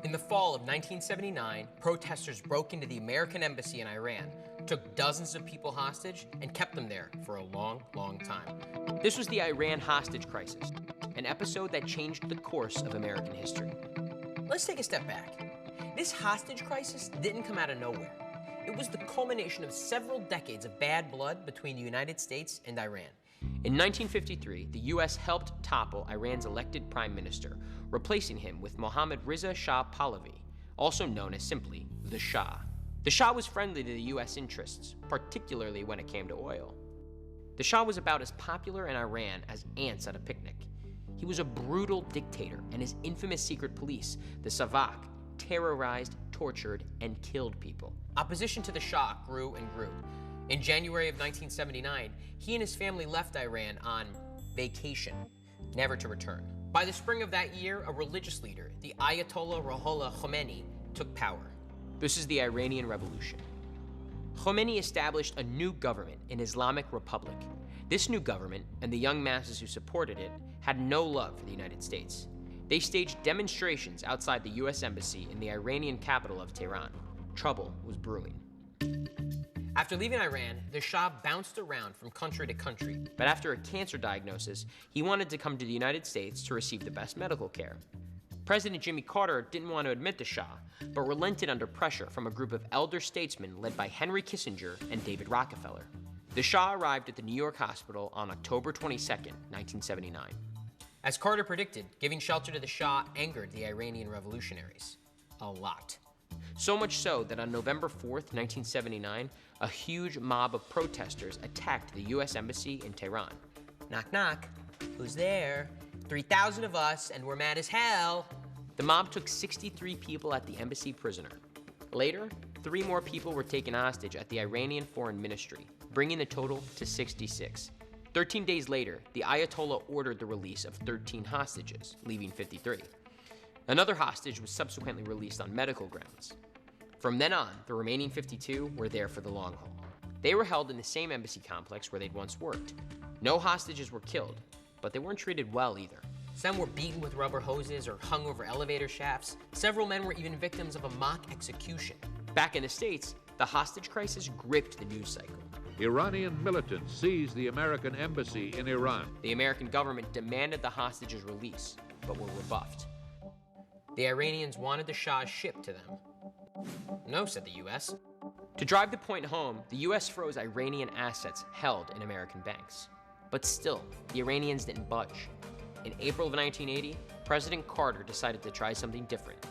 In the fall of 1979, protesters broke into the American embassy in Iran, took dozens of people hostage, and kept them there for a long, long time. This was the Iran hostage crisis, an episode that changed the course of American history. Let's take a step back. This hostage crisis didn't come out of nowhere. It was the culmination of several decades of bad blood between the United States and Iran. In 1953, the U.S. helped topple Iran's elected prime minister, replacing him with Mohammad Reza Shah Pahlavi, also known as simply the Shah. The Shah was friendly to the U.S. interests, particularly when it came to oil. The Shah was about as popular in Iran as ants at a picnic. He was a brutal dictator, and his infamous secret police, the Savak, terrorized, tortured, and killed people. Opposition to the Shah grew and grew. In January of 1979, he and his family left Iran on vacation, never to return. By the spring of that year, a religious leader, the Ayatollah Ruhollah Khomeini, took power. This is the Iranian Revolution. Khomeini established a new government, an Islamic Republic. This new government, and the young masses who supported it, had no love for the United States. They staged demonstrations outside the U.S. Embassy in the Iranian capital of Tehran. Trouble was brewing. After leaving Iran, the Shah bounced around from country to country, but after a cancer diagnosis, he wanted to come to the United States to receive the best medical care. President Jimmy Carter didn't want to admit the Shah, but relented under pressure from a group of elder statesmen led by Henry Kissinger and David Rockefeller. The Shah arrived at the New York hospital on October 22, 1979. As Carter predicted, giving shelter to the Shah angered the Iranian revolutionaries. A lot. So much so that on November 4th, 1979, a huge mob of protesters attacked the U.S. Embassy in Tehran. Knock, knock. Who's there? 3,000 of us, and we're mad as hell. The mob took 63 people at the embassy prisoner. Later, 3 more people were taken hostage at the Iranian Foreign Ministry, bringing the total to 66. 13 days later, the Ayatollah ordered the release of 13 hostages, leaving 53. Another hostage was subsequently released on medical grounds. From then on, the remaining 52 were there for the long haul. They were held in the same embassy complex where they'd once worked. No hostages were killed, but they weren't treated well either. Some were beaten with rubber hoses or hung over elevator shafts. Several men were even victims of a mock execution. Back in the States, the hostage crisis gripped the news cycle. Iranian militants seized the American embassy in Iran. The American government demanded the hostages' release, but were rebuffed. The Iranians wanted the Shah shipped to them. No, said the U.S. To drive the point home, the U.S. froze Iranian assets held in American banks. But still, the Iranians didn't budge. In April of 1980, President Carter decided to try something different.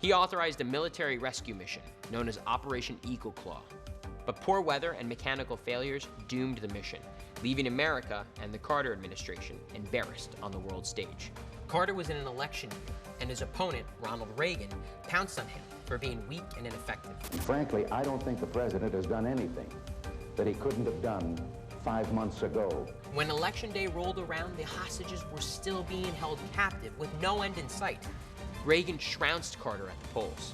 He authorized a military rescue mission known as Operation Eagle Claw. But poor weather and mechanical failures doomed the mission, leaving America and the Carter administration embarrassed on the world stage. Carter was in an election year, and his opponent, Ronald Reagan, pounced on him for being weak and ineffective. Frankly, I don't think the president has done anything that he couldn't have done 5 months ago. When Election Day rolled around, the hostages were still being held captive with no end in sight. Reagan trounced Carter at the polls.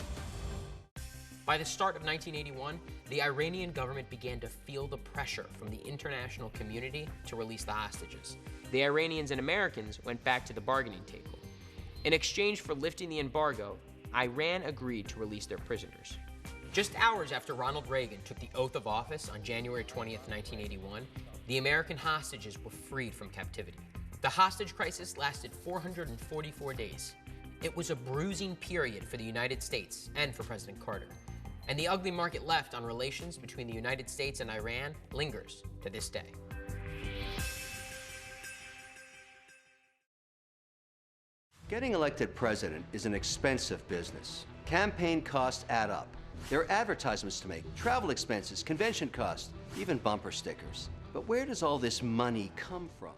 By the start of 1981, the Iranian government began to feel the pressure from the international community to release the hostages. The Iranians and Americans went back to the bargaining table. In exchange for lifting the embargo, Iran agreed to release their prisoners. Just hours after Ronald Reagan took the oath of office on January 20th, 1981, the American hostages were freed from captivity. The hostage crisis lasted 444 days. It was a bruising period for the United States and for President Carter. And the ugly mark it left on relations between the United States and Iran lingers to this day. Getting elected president is an expensive business. Campaign costs add up. There are advertisements to make, travel expenses, convention costs, even bumper stickers. But where does all this money come from?